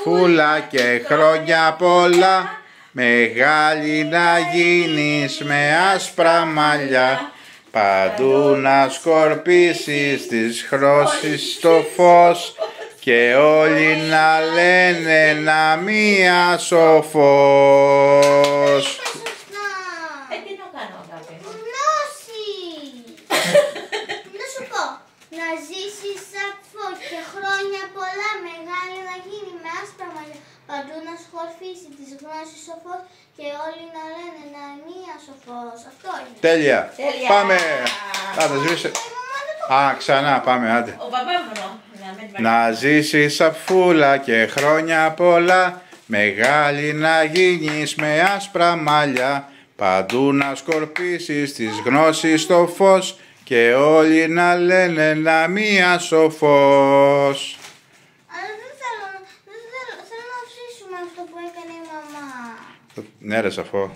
φούλα και χρόνια πολλά, μεγάλη να γίνεις με άσπρα μαλλιά, παντού να σκορπίσεις τις χρώσεις στο φως και όλοι να λένε να μία σοφός. Τι να κάνω, αγάπη? Γνώση! Να σου πω, να ζήσεις σαφό και χρόνια πολλά, μεγάλη να γίνει με άσπρα μαλλιά, παντού να σκορπίσει τις γνώσεις σοφός και όλοι να λένε να μία σοφός. Αυτό είναι. Τέλεια. Τέλεια. Πάμε. Άντε σβήσε. Α, ξανά πάμε, άντε. Ο παπάμονο. Να ζήσεις σαφούλα και χρόνια πολλά, μεγάλη να γίνεις με άσπρα μαλλιά, παντού να σκορπίσεις τις γνώσεις στο φως και όλοι να λένε να μία σοφός. Αλλά θέλω να αφήσουμε αυτό που έκανε η μαμά. Ναι ρε Σαφώ.